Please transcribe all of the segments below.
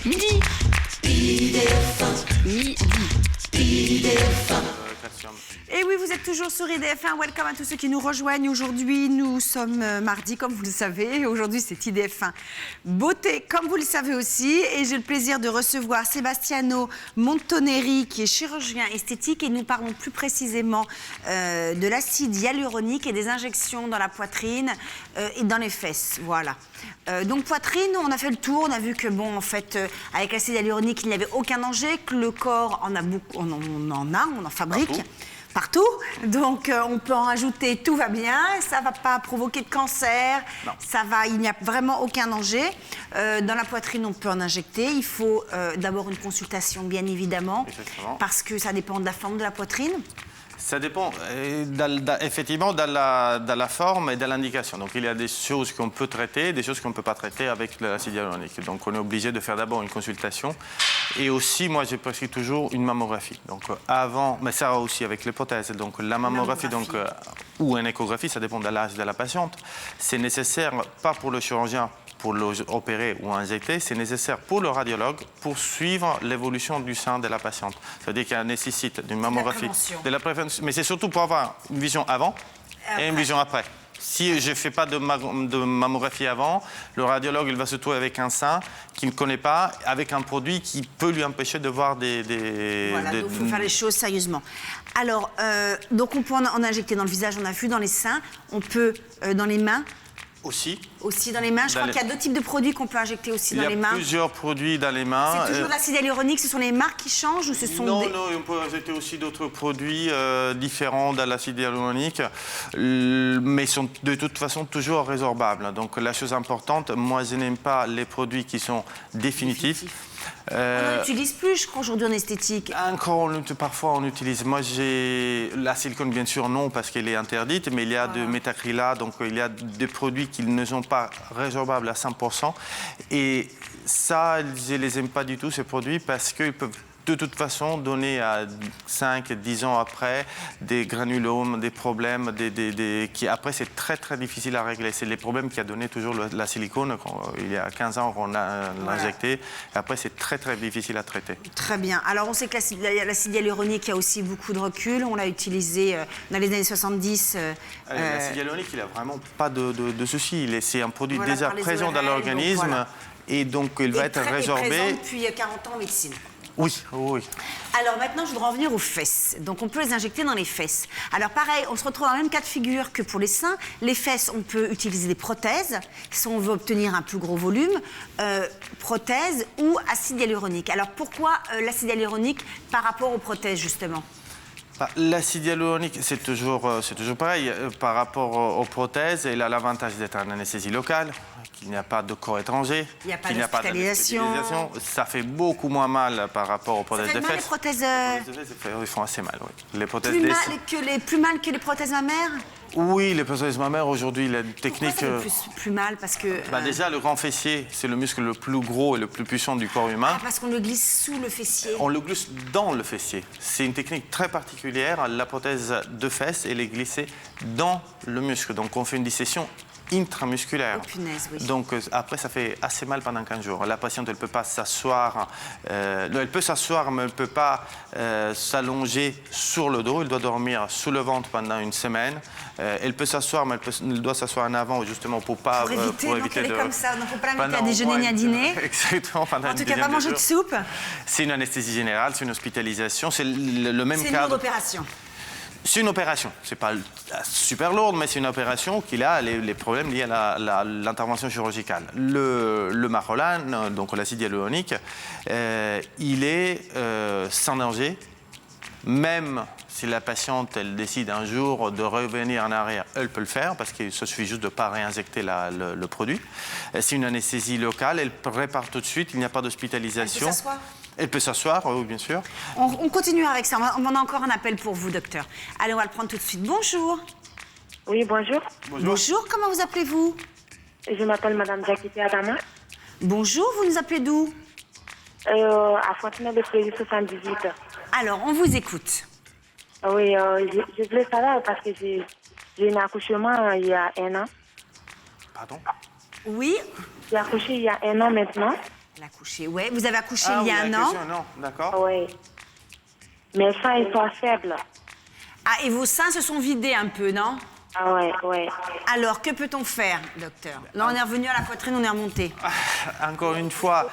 Midi. Et oui, vous êtes toujours sur IDF1. Welcome à tous ceux qui nous rejoignent. Aujourd'hui, nous sommes mardi, comme vous le savez. Aujourd'hui, c'est IDF1 Beauté, comme vous le savez aussi. Et j'ai le plaisir de recevoir Sebastiano Montoneri, qui est chirurgien esthétique. Et nous parlons plus précisément de l'acide hyaluronique et des injections dans la poitrine et dans les fesses. Voilà. Donc, poitrine, on a fait le tour. On a vu que, bon, en fait, avec l'acide hyaluronique, il n'y avait aucun danger, que le corps en a beaucoup, on en fabrique. Partout. Donc, on peut en rajouter, tout va bien, ça ne va pas provoquer de cancer, il n'y a vraiment aucun danger. Dans la poitrine, on peut en injecter. Il faut d'abord une consultation, bien évidemment, parce que ça dépend de la forme de la poitrine. Ça dépend effectivement de la forme et de l'indication. Donc, il y a des choses qu'on peut traiter, des choses qu'on ne peut pas traiter avec l'acide hyaluronique. Donc, on est obligé de faire d'abord une consultation. Et aussi, moi, j'ai prescrit toujours une mammographie. Donc, avant, mais ça aussi avec les prothèses. Donc, la mammographie, ou une échographie, ça dépend de l'âge de la patiente. C'est nécessaire, pas pour le chirurgien, pour l'opérer ou injecter, c'est nécessaire pour le radiologue pour suivre l'évolution du sein de la patiente. C'est-à-dire qu'elle nécessite d'une mammographie. De la prévention. Mais c'est surtout pour avoir une vision avant et une vision après. Si je ne fais pas de mammographie avant, le radiologue il va se trouver avec un sein qu'il ne connaît pas, avec un produit qui peut lui empêcher de voir des... Voilà, donc il faut faire les choses sérieusement. Alors, donc on peut en injecter dans le visage, on a vu, dans les seins, on peut dans les mains. Aussi dans les mains. Je crois qu'il y a deux types de produits qu'on peut injecter aussi dans les mains. Il y a plusieurs produits dans les mains. C'est toujours l'acide hyaluronique, ce sont les marques qui changent ou ce sont Non, on peut injecter aussi d'autres produits différents de l'acide hyaluronique, mais sont de toute façon toujours résorbables. Donc la chose importante, moi je n'aime pas les produits qui sont définitifs. On n'en utilise plus, je crois, aujourd'hui en esthétique. Encore, parfois on utilise. Moi, j'ai la silicone, bien sûr, non, parce qu'elle est interdite, mais il y a de métacrylat, donc il y a des produits qui ne sont pas résorbables à 100%. Et ça, je ne les aime pas du tout, ces produits, parce qu'ils peuvent de toute façon donner à 5-10 ans après des granulomes, des problèmes, qui après c'est très très difficile à régler. C'est les problèmes qui a donné toujours la silicone il y a 15 ans qu'on a injecté. Après c'est très très difficile à traiter. Très bien. Alors on sait que l'acide hyaluronique, il y a aussi beaucoup de recul. On l'a utilisé dans les années 70. L'acide hyaluronique, il n'a vraiment pas de souci. C'est un produit déjà présent dans l'organisme et donc il va être résorbé. Présent depuis 40 ans en médecine. Oui. Alors maintenant, je voudrais en venir aux fesses. Donc on peut les injecter dans les fesses. Alors pareil, on se retrouve dans le même cas de figure que pour les seins. Les fesses, on peut utiliser des prothèses, si on veut obtenir un plus gros volume, prothèses ou acide hyaluronique. Alors pourquoi l'acide hyaluronique par rapport aux prothèses, justement ? L'acide hyaluronique, c'est toujours pareil. Par rapport aux prothèses, il a l'avantage d'être en anesthésie locale, qu'il n'y a pas de corps étranger, qu'il n'y a pas d'hospitalisation. Ça fait beaucoup moins mal par rapport aux prothèses de fesses. Les prothèses... Ils font assez mal, oui. Les prothèses plus mal que les prothèses mammaires ? Oui, les prothèses mammaires, aujourd'hui, la technique... Pourquoi ça fait plus mal parce que... Déjà, le grand fessier, c'est le muscle le plus gros et le plus puissant du corps humain. Parce qu'on le glisse sous le fessier. On le glisse dans le fessier. C'est une technique très particulière. La prothèse de fesse, elle est glissée dans le muscle. Donc, on fait une dissection intramusculaire. Oh, punaise, oui. Donc après, ça fait assez mal pendant 15 jours. La patiente, elle ne peut pas s'asseoir. Elle peut s'asseoir, mais elle ne peut pas s'allonger sur le dos. Elle doit dormir sous le ventre pendant une semaine. Elle peut s'asseoir, mais elle doit s'asseoir en avant, justement, pour éviter de... comme ça. Donc, il ne faut pas l'inviter à déjeuner ni à dîner. Exactement. En tout cas, pas manger de soupe. C'est une anesthésie générale, c'est une hospitalisation. C'est le même cadre. C'est une opération. C'est une opération. C'est pas super lourde, mais c'est une opération qui a les problèmes liés à l'intervention chirurgicale. Le Marolan, donc l'acide hyaluronique, il est sans danger. Même si la patiente elle décide un jour de revenir en arrière, elle peut le faire parce qu'il suffit juste de ne pas réinjecter le produit. C'est une anesthésie locale, elle répare tout de suite, il n'y a pas d'hospitalisation. Elle peut s'asseoir, oui, bien sûr. On continue avec ça. On a encore un appel pour vous, docteur. Allez, on va le prendre tout de suite. Bonjour. Oui, bonjour. Bonjour, comment vous appelez-vous? Je m'appelle Madame Jakite Adama. Bonjour, vous nous appelez d'où? À Fontenay-le-Fleury 78. Alors, on vous écoute. Oui, je voulais savoir parce que j'ai eu un accouchement il y a 1 an. Pardon? Oui. J'ai accouché il y a 1 an maintenant. Elle a accouché, ouais. Vous avez accouché Ah il y a oui, un an. non, d'accord. Oui. Mes seins, ils sont faibles. Ah, et vos seins se sont vidés un peu, non? Ah ouais, ouais. Alors, que peut-on faire, docteur? Là, on est revenu à la poitrine, on est remonté. Encore une fois,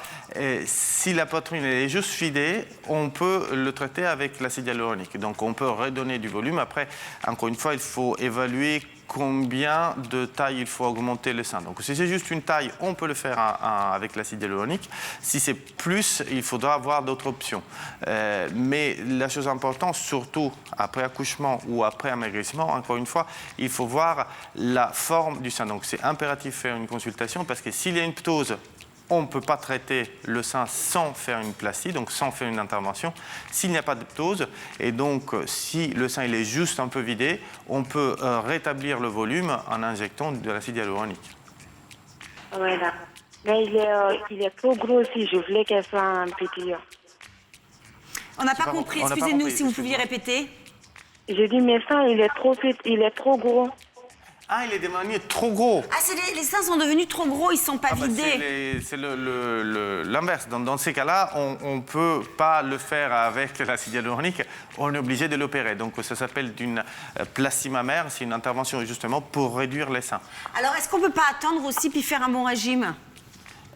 si la poitrine est juste vidée, on peut le traiter avec l'acide hyaluronique. Donc, on peut redonner du volume. Après, encore une fois, il faut évaluer combien de taille il faut augmenter le sein. Donc, si c'est juste une taille, on peut le faire avec l'acide hyaluronique. Si c'est plus, il faudra avoir d'autres options. Mais la chose importante, surtout après accouchement ou après amaigrissement, encore une fois, il faut voir la forme du sein. Donc, c'est impératif de faire une consultation parce que s'il y a une ptose, on ne peut pas traiter le sein sans faire une plastie, donc sans faire une intervention. S'il n'y a pas de ptose, et donc si le sein il est juste un peu vidé, on peut rétablir le volume en injectant de l'acide hyaluronique. Oui, d'accord. Mais il est trop gros aussi. Je voulais qu'elle soit un petit. On n'a pas pas compris, on n'a pas excusez-nous compris, si vous pouviez excusez-moi. répéter. J'ai dit, mes seins, il est trop gros. Ah, il est devenu trop gros. Ah, les seins sont devenus trop gros, ils ne sont pas vidés. C'est l'inverse. Dans ces cas-là, on ne peut pas le faire avec l'acide hyaluronique, on est obligé de l'opérer. Donc ça s'appelle une plastie mammaire, c'est une intervention justement pour réduire les seins. Alors, est-ce qu'on ne peut pas attendre aussi puis faire un bon régime?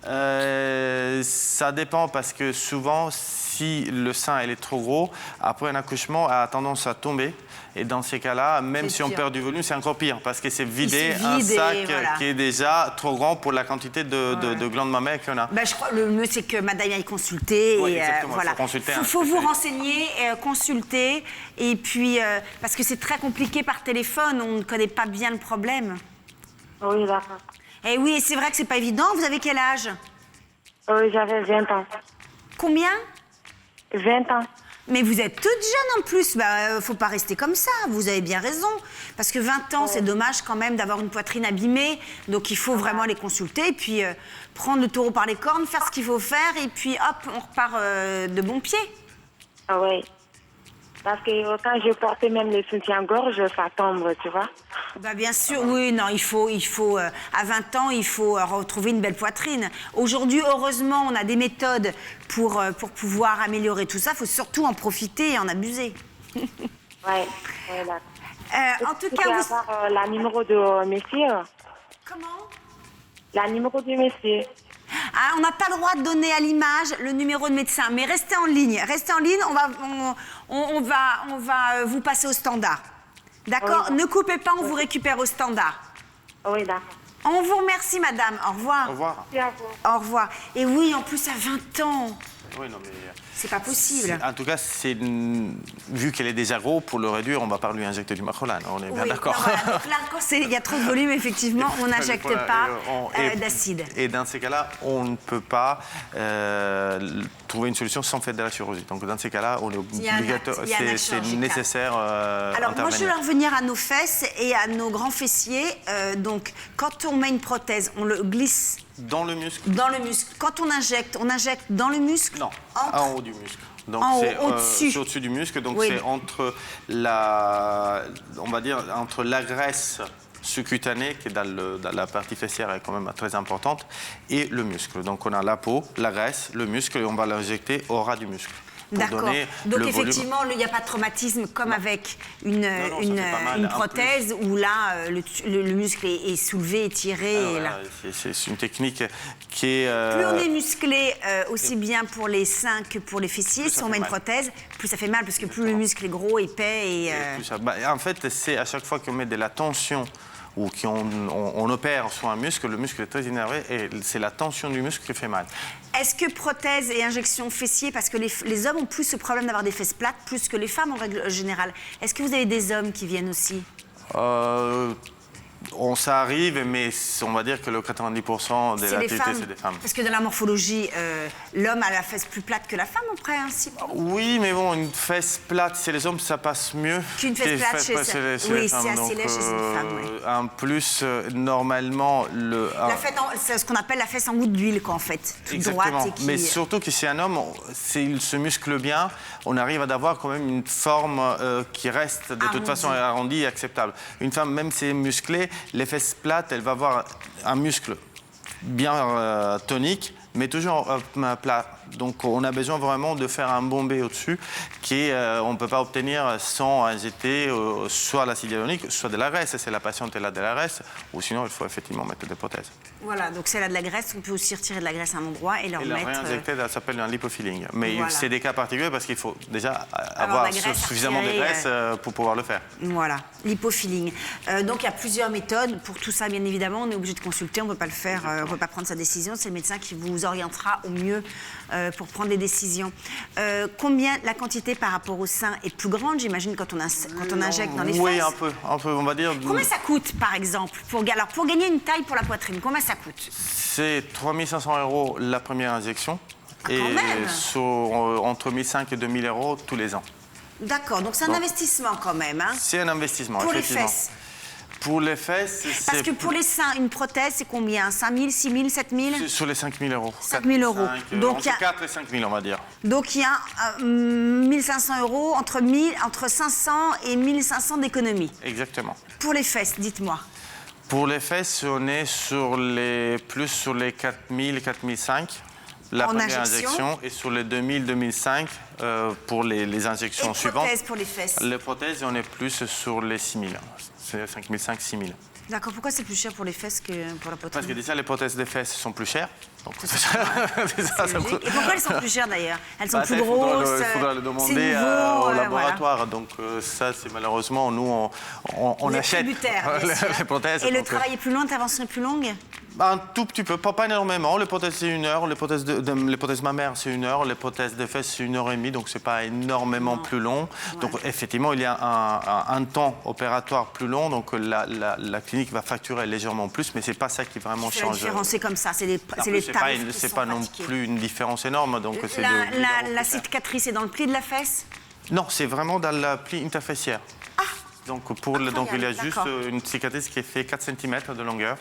Ça dépend parce que souvent, si le sein il est trop gros, après un accouchement, elle a tendance à tomber. Et dans ces cas-là, même si on perd du volume, c'est encore pire parce que c'est vider un sac qui est déjà trop grand pour la quantité de glandes mammaires qu'on a. Ben, je crois le mieux, c'est que madame aille consulter. Oui, et, exactement, voilà. Il faut vous renseigner, consulter. Et puis, parce que c'est très compliqué par téléphone, on ne connaît pas bien le problème. Oui, d'accord. Et oui, c'est vrai que c'est pas évident. Vous avez quel âge? Oui, j'avais 20 ans. Combien? 20 ans. Mais vous êtes toute jeune en plus, faut pas rester comme ça, vous avez bien raison. Parce que 20 ans, c'est dommage quand même d'avoir une poitrine abîmée, donc il faut vraiment les consulter, et puis prendre le taureau par les cornes, faire ce qu'il faut faire, et puis hop, on repart de bon pied. Ah oui. Parce que quand je portais même le soutien-gorge, ça tombe, tu vois. Bah bien sûr, oui, non, il faut à 20 ans, il faut retrouver une belle poitrine. Aujourd'hui, heureusement, on a des méthodes pour pouvoir améliorer tout ça. Il faut surtout en profiter et en abuser. Oui, d'accord. En tout cas, vous... avoir la numéro de monsieur. Comment? La numéro du monsieur. Ah, on n'a pas le droit de donner à l'image le numéro de médecin, mais restez en ligne. Restez en ligne, on va vous passer au standard. D'accord? Oui, ne coupez pas, on vous récupère au standard. Oui, d'accord. On vous remercie, madame. Au revoir. Au revoir. Merci à vous. Au revoir. Et oui, en plus, à 20 ans. Oui, non, mais... C'est pas possible. En tout cas, vu qu'elle est déjà gros, pour le réduire, on ne va pas lui injecter du Macrolane. On est bien Oui, d'accord. non, voilà. Donc là, quand il y a trop de volume, effectivement, on n'injecte pas d'acide. Et dans ces cas-là, on ne peut pas trouver une solution sans faire de la chirurgie. Donc dans ces cas-là, on est obligatoire. C'est nécessaire. Alors moi, je vais revenir à nos fesses et à nos grands fessiers. Donc, quand on met une prothèse, on le glisse. Dans le muscle? Dans le muscle. Quand on injecte dans le muscle? Non, en haut du muscle. Donc c'est au-dessus du muscle. Donc c'est entre on va dire, entre la graisse sous-cutanée, qui est dans la partie fessière, est quand même très importante, et le muscle. Donc on a la peau, la graisse, le muscle, et on va l'injecter au ras du muscle. D'accord. Donc effectivement, il n'y a pas de traumatisme comme avec une prothèse où là, le muscle est soulevé, étiré. C'est une technique qui est... Plus on est musclé, aussi bien pour les seins que pour les fessiers, si on met une prothèse, plus ça fait mal, parce que plus le muscle est gros, épais. En fait, c'est à chaque fois qu'on met de la tension ou qu'on opère sur un muscle, le muscle est très énervé et c'est la tension du muscle qui fait mal. Est-ce que prothèse et injection fessier, parce que les hommes ont plus ce problème d'avoir des fesses plates, plus que les femmes en règle générale, est-ce que vous avez des hommes qui viennent aussi? Ça arrive, mais on va dire que le 90% des activités, c'est des femmes. Parce que dans la morphologie, l'homme a la fesse plus plate que la femme, en principe. Oui, mais bon, une fesse plate chez les hommes, ça passe mieux qu'une fesse plate chez les femmes. Oui, c'est assez laid chez une femme. Oui. En plus, normalement, c'est ce qu'on appelle la fesse en goutte d'huile, quoi, en fait. Exactement. Droite Mais surtout que chez un homme, s'il se muscle bien, on arrive à avoir quand même une forme qui reste de toute façon arrondie et acceptable. Une femme, même si elle est musclée, les fesses plates, elle va avoir un muscle bien tonique, mais toujours plat. Donc on a besoin vraiment de faire un bombé au-dessus on ne peut pas obtenir sans injecter soit l'acide hyaluronique, soit de la graisse. C'est la patiente elle a de la graisse, ou sinon il faut effectivement mettre des prothèses. Voilà, donc c'est là de la graisse, on peut aussi retirer de la graisse à un endroit et leur Et mettre... la réinjecter, ça s'appelle un lipofilling. Mais Voilà. c'est des cas particuliers parce qu'il faut déjà avoir suffisamment de graisse pour pouvoir le faire. Voilà, lipofilling. Donc il y a plusieurs méthodes. Pour tout ça, bien évidemment, on est obligé de consulter, on ne peut pas le faire, on ne peut pas prendre sa décision. C'est le médecin qui vous orientera au mieux pour prendre des décisions. Combien la quantité par rapport au sein est plus grande, j'imagine, quand on injecte dans les fesses? Oui, un peu, on va dire. Combien ça coûte, par exemple, pour gagner une taille pour la poitrine? Combien ça coûte? C'est 3 500 € la première injection et entre 1 500 et 2 000 € tous les ans. D'accord, donc c'est un investissement quand même. Hein? C'est un investissement, pour effectivement. Les fesses. Pour les fesses, parce que pour les seins, une prothèse, c'est combien? 5 000, 6 000, 7 000? Sur les 5 000 €. 5 000 €. Donc, entre 4 et 5 000, on va dire. Donc il y a 1 500 €, entre 500 et 1 500 d'économie. Exactement. Pour les fesses, dites-moi. Pour les fesses, on est plus sur les 4 000, 4 500 la première injection et sur les 2 000, 2 500 pour les injections suivantes. Les prothèses pour les fesses? Les prothèses, on est plus sur les 6 000. C'est 5 500, 6 000. D'accord, pourquoi c'est plus cher pour les fesses que pour la poitrine? Parce que déjà, les prothèses des fesses sont plus chères. Donc, Et pourquoi elles sont plus chères d'ailleurs? Elles sont plus grosses? Il faudra le demander au laboratoire. Voilà. Donc ça, c'est malheureusement, nous, on achète les prothèses. Et le travail est plus long, l'intervention est plus longue? Un tout petit peu, pas énormément. Les prothèses, c'est 1 heure. Les prothèses mammaires, c'est 1 heure. Les prothèses de fesses, c'est 1 heure et demie. Donc, c'est pas énormément plus long. Ouais. Donc, effectivement, il y a un temps opératoire plus long. Donc, la clinique va facturer légèrement plus. Mais c'est pas ça qui vraiment change. La différence, c'est comme ça. C'est les tarifs c'est pas non plus une différence énorme. Donc, la cicatrice est dans le pli de la fesse? Non, c'est vraiment dans le pli interfessière. Ah. Donc, il y a juste une cicatrice qui fait 4 cm de longueur.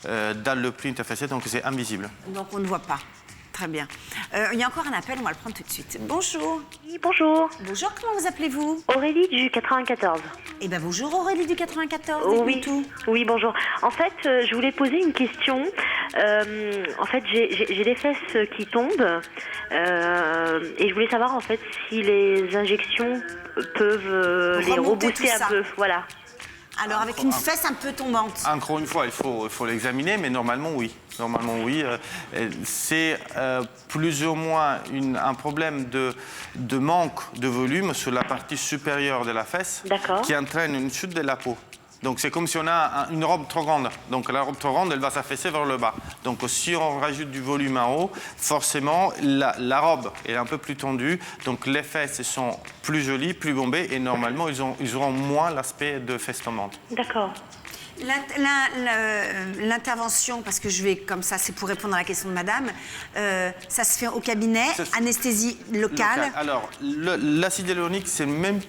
Dans le pli interfessier, donc c'est invisible. Donc on ne voit pas. Très bien. Il y a encore un appel, on va le prendre tout de suite. Bonjour. Oui, bonjour. Bonjour, comment vous appelez-vous? Aurélie du 94. Eh bien bonjour Aurélie du 94, oui. Tout. Oui, bonjour. En fait, je voulais poser une question. En fait, j'ai des fesses qui tombent et je voulais savoir en fait si les injections peuvent les rebooster un peu. Voilà. Alors, avec une fesse un peu tombante. Encore une fois, il faut l'examiner, mais normalement, oui. Normalement, oui. C'est plus ou moins un problème de manque de volume sur la partie supérieure de la fesse qui entraîne une chute de la peau. Donc, c'est comme si on a une robe trop grande. Donc, la robe trop grande, elle va s'affaisser vers le bas. Donc, si on rajoute du volume en haut, forcément, la robe est un peu plus tendue. Donc, les fesses sont plus jolies, plus bombées. Et normalement, ils auront moins l'aspect de fesses tombantes. D'accord. L'intervention, parce que je vais comme ça, c'est pour répondre à la question de madame, ça se fait au cabinet, anesthésie locale. Alors, l'acide hyaluronique,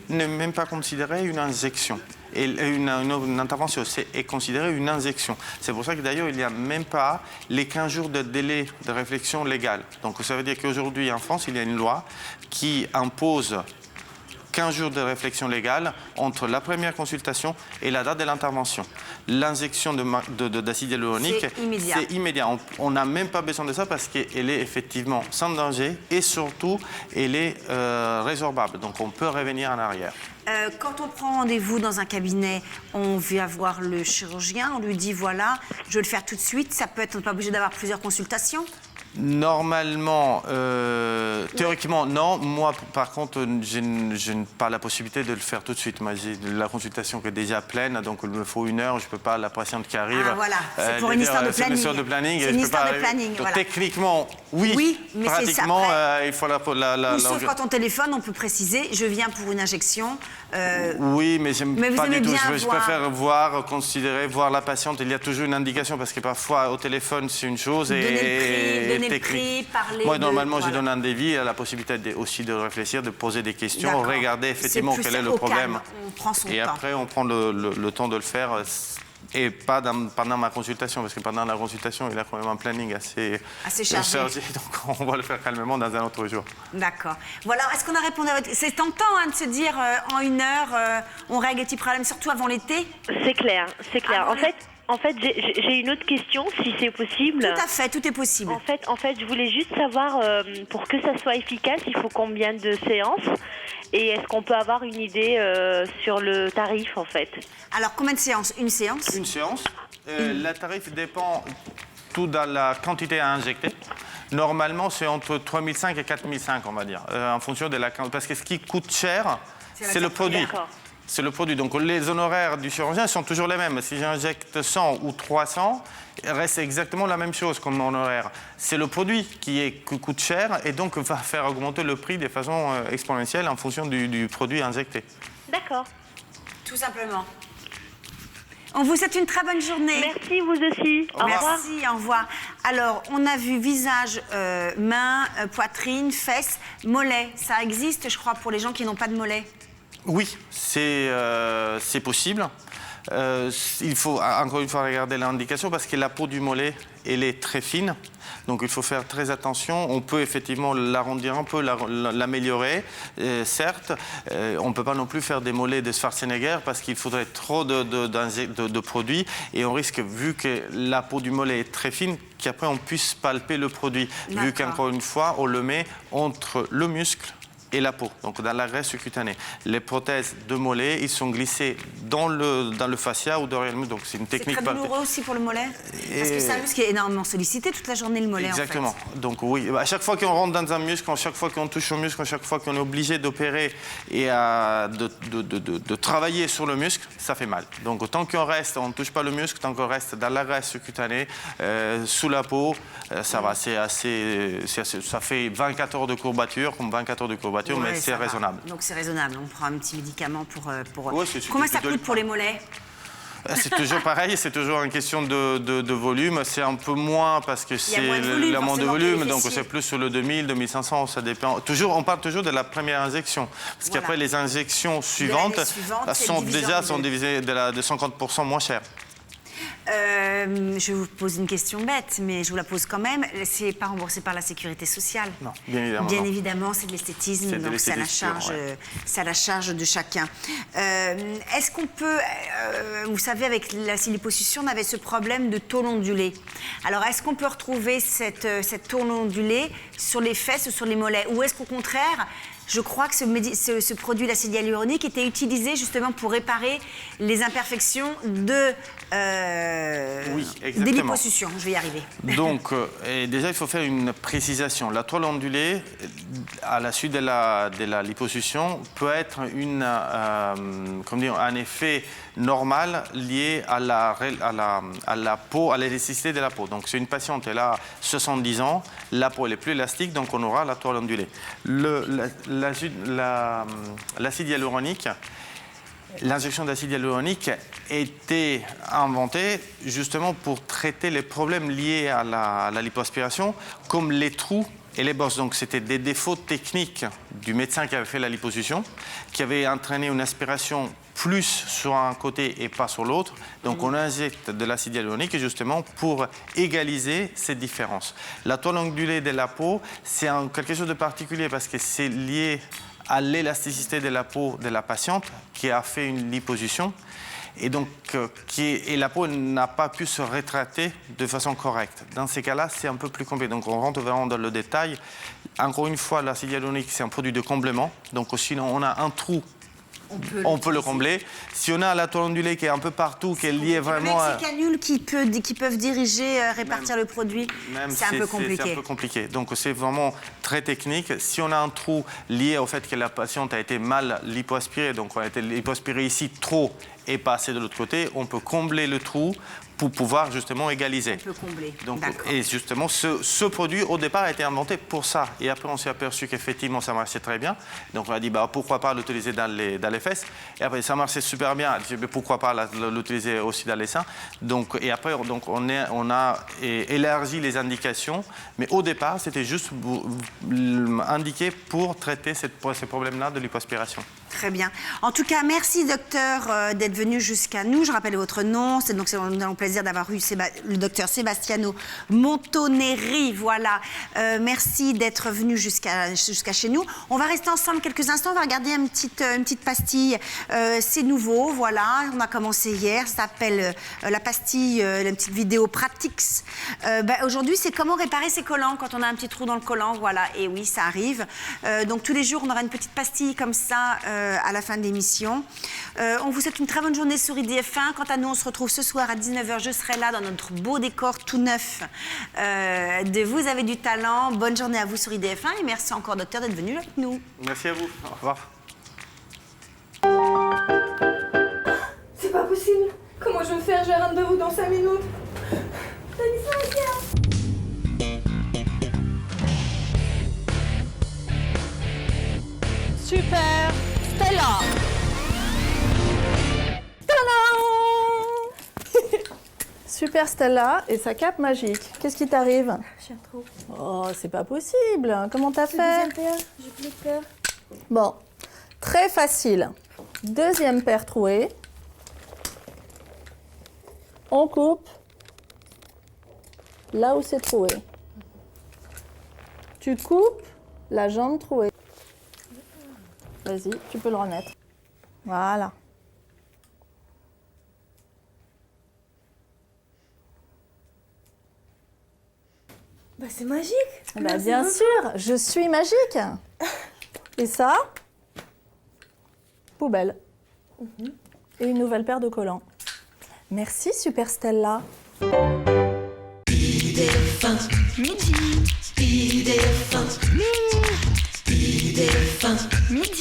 n'est même pas considéré une injection. Et une intervention est considérée une injection. C'est pour ça que d'ailleurs, il n'y a même pas les 15 jours de délai de réflexion légale. Donc ça veut dire qu'aujourd'hui en France, il y a une loi qui impose 15 jours de réflexion légale entre la première consultation et la date de l'intervention. L'injection d'acide hyaluronique, c'est immédiat. On n'a même pas besoin de ça parce qu'elle est effectivement sans danger et surtout, elle est résorbable. Donc on peut revenir en arrière. Quand on prend rendez-vous dans un cabinet, on vient voir le chirurgien, on lui dit voilà, je vais le faire tout de suite. Ça peut être, on n'est pas obligé d'avoir plusieurs consultations? Normalement, théoriquement, non. Moi, par contre, je n'ai pas la possibilité de le faire tout de suite. Moi, j'ai la consultation qui est déjà pleine, donc il me faut 1 heure. Je ne peux pas, la patiente qui arrive... Ah, voilà, c'est pour une histoire de planning. C'est une histoire de planning. C'est une histoire de planning, voilà. Techniquement, oui, mais pratiquement, il faut sauf quand on téléphone, on peut préciser, je viens pour une injection. Oui, mais j'aime pas du tout. Je préfère voir la patiente. Il y a toujours une indication, parce que parfois, au téléphone, c'est une chose. Donner le prix, parler. Moi, normalement, je donne un devis, la possibilité aussi de réfléchir, de poser des questions, regarder effectivement quel est le problème. On prend son temps. Et après, on prend le temps de le faire. Et pas pendant ma consultation, parce que pendant la consultation, il a quand même un planning assez chargé. Donc, on va le faire calmement dans un autre jour. D'accord. Voilà, est-ce qu'on a répondu à votre... C'est tentant de se dire, en 1 heure, on règle les petits problèmes, surtout avant l'été? C'est clair, c'est clair. En fait, j'ai une autre question, si c'est possible. Tout à fait, tout est possible. En fait, je voulais juste savoir, pour que ça soit efficace, il faut combien de séances? Et est-ce qu'on peut avoir une idée sur le tarif, en fait? Alors, combien de séances? Une séance? Une séance. Le tarif dépend tout dans la quantité à injecter. Normalement, c'est entre 3005 et 4005, on va dire, en fonction de la quantité. Parce que ce qui coûte cher, c'est le produit. C'est le produit. Donc les honoraires du chirurgien sont toujours les mêmes. Si j'injecte 100 ou 300, il reste exactement la même chose comme honoraire. C'est le produit qui coûte cher et donc va faire augmenter le prix de façon exponentielle en fonction du produit injecté. D'accord. Tout simplement. On vous souhaite une très bonne journée. Merci, vous aussi. Au revoir. Merci, au revoir. Alors, on a vu visage, main, poitrine, fesses, mollets. Ça existe, je crois, pour les gens qui n'ont pas de mollets. Oui, c'est possible. Il faut encore une fois regarder l'indication parce que la peau du mollet, elle est très fine. Donc il faut faire très attention. On peut effectivement l'arrondir un peu, l'améliorer, certes. On ne peut pas non plus faire des mollets de Schwarzenegger parce qu'il faudrait trop de produits. Et on risque, vu que la peau du mollet est très fine, qu'après on puisse palper le produit. Vu qu'encore une fois, on le met entre le muscle et la peau, donc dans la graisse cutanée. Les prothèses de mollet, ils sont glissés dans le fascia ou derrière le muscle, donc c'est une technique... C'est très douloureux aussi pour le mollet? Parce que c'est un muscle qui est énormément sollicité toute la journée, le mollet. Exactement. En fait. Donc oui, à chaque fois qu'on rentre dans un muscle, à chaque fois qu'on touche au muscle, à chaque fois qu'on est obligé d'opérer et de travailler sur le muscle, ça fait mal. Donc tant qu'on reste, on ne touche pas le muscle, tant qu'on reste dans la graisse cutanée, sous la peau, ça va, ça fait 24 heures de courbature, comme 24 heures de courbature, mais c'est raisonnable. Donc c'est raisonnable, on prend un petit médicament pour... Ouais, Combien ça coûte pour les mollets? C'est toujours pareil, c'est toujours une question de volume. C'est un peu moins parce que c'est le moins de volume, donc c'est plus sur le 2000, 2500, ça dépend. Toujours, on parle toujours de la première injection, parce qu'après les injections suivantes sont divisées de 50% moins chères. Je vous pose une question bête, mais je vous la pose quand même. C'est pas remboursé par la sécurité sociale? Non, bien évidemment. Bien évidemment, c'est de l'esthétisme, donc c'est à la charge de chacun. Est-ce qu'on peut, vous savez, avec la liposuction, on avait ce problème de tôle ondulée. Alors, est-ce qu'on peut retrouver cette tôle ondulée sur les fesses ou sur les mollets? Ou est-ce qu'au contraire, je crois que ce produit, l'acide hyaluronique, était utilisé justement pour réparer les imperfections des liposuctions. Je vais y arriver. Donc, déjà, il faut faire une précisation. La tôle ondulée, à la suite de la liposuction, peut être un effet normal lié à la peau, à l'élasticité de la peau. Donc, c'est une patiente, elle a 70 ans, la peau elle est plus élastique, donc on aura la tôle ondulée. L'acide hyaluronique, l'injection d'acide hyaluronique était inventée justement pour traiter les problèmes liés à la lipoaspiration, comme les trous et les bosses. Donc c'était des défauts techniques du médecin qui avait fait la liposuction, qui avait entraîné une aspiration plus sur un côté et pas sur l'autre. Donc on injecte de l'acide hyaluronique justement pour égaliser ces différences. La tôle ondulée de la peau, c'est quelque chose de particulier parce que c'est lié à l'élasticité de la peau de la patiente qui a fait une liposuction. Et donc, la peau n'a pas pu se rétracter de façon correcte. Dans ces cas-là, c'est un peu plus compliqué. Donc, on rentre vraiment dans le détail. Encore une fois, l'acide hyaluronique, c'est un produit de comblement. Donc, sinon, on a un trou, on peut le combler. Si on a la tôle ondulée qui est un peu partout, qui est liée vraiment à... Avec ces canules qui peuvent diriger, répartir le produit, c'est un peu compliqué. C'est un peu compliqué. Donc, c'est vraiment très technique. Si on a un trou lié au fait que la patiente a été mal lipoaspirée, donc on a été lipoaspirée ici trop et pas assez de l'autre côté, on peut combler le trou pour pouvoir justement égaliser. On peut combler. Donc, et justement, ce produit, au départ, a été inventé pour ça. Et après, on s'est aperçu qu'effectivement, ça marchait très bien. Donc, on a dit, pourquoi pas l'utiliser dans les fesses. Et après, ça marchait super bien. Pourquoi pas l'utiliser aussi dans les seins. Donc, et après, on a élargi les indications. Mais au départ, c'était juste indiqué pour traiter ces problèmes-là de lipoaspiration. Très bien. En tout cas, merci docteur d'être venu jusqu'à nous. Je rappelle votre nom. Nous avons le plaisir d'avoir eu le docteur Sebastiano Montoneri. Voilà. Merci d'être venu jusqu'à chez nous. On va rester ensemble quelques instants. On va regarder une petite pastille. C'est nouveau. Voilà. On a commencé hier. Ça s'appelle la pastille, la petite vidéo Pratix. Aujourd'hui, c'est comment réparer ses collants quand on a un petit trou dans le collant. Voilà. Et oui, ça arrive. Donc tous les jours, on aura une petite pastille comme ça. À la fin de l'émission. On vous souhaite une très bonne journée sur IDF1. Quant à nous, on se retrouve ce soir à 19h. Je serai là dans notre beau décor tout neuf de Vous avez du talent. Bonne journée à vous sur IDF1 et merci encore, docteur, d'être venu avec nous. Merci à vous. Au revoir. C'est pas possible. Comment je vais faire? J'ai un rendez-vous dans 5 minutes. Super Stella. Super Stella et sa cape magique. Qu'est-ce qui t'arrive? J'ai un trou. Oh, c'est pas possible. Comment t'as fait? Deuxième paire, j'ai plus peur. Bon, très facile. Deuxième paire trouée. On coupe là où c'est troué. Tu coupes la jambe trouée. Vas-y, tu peux le remettre. Voilà. Bah c'est magique. Bah, bien sûr, je suis magique. Et ça, poubelle. Et une nouvelle paire de collants. Merci, Super Stella. IDF1 midi. IDF1 midi. IDF1 midi.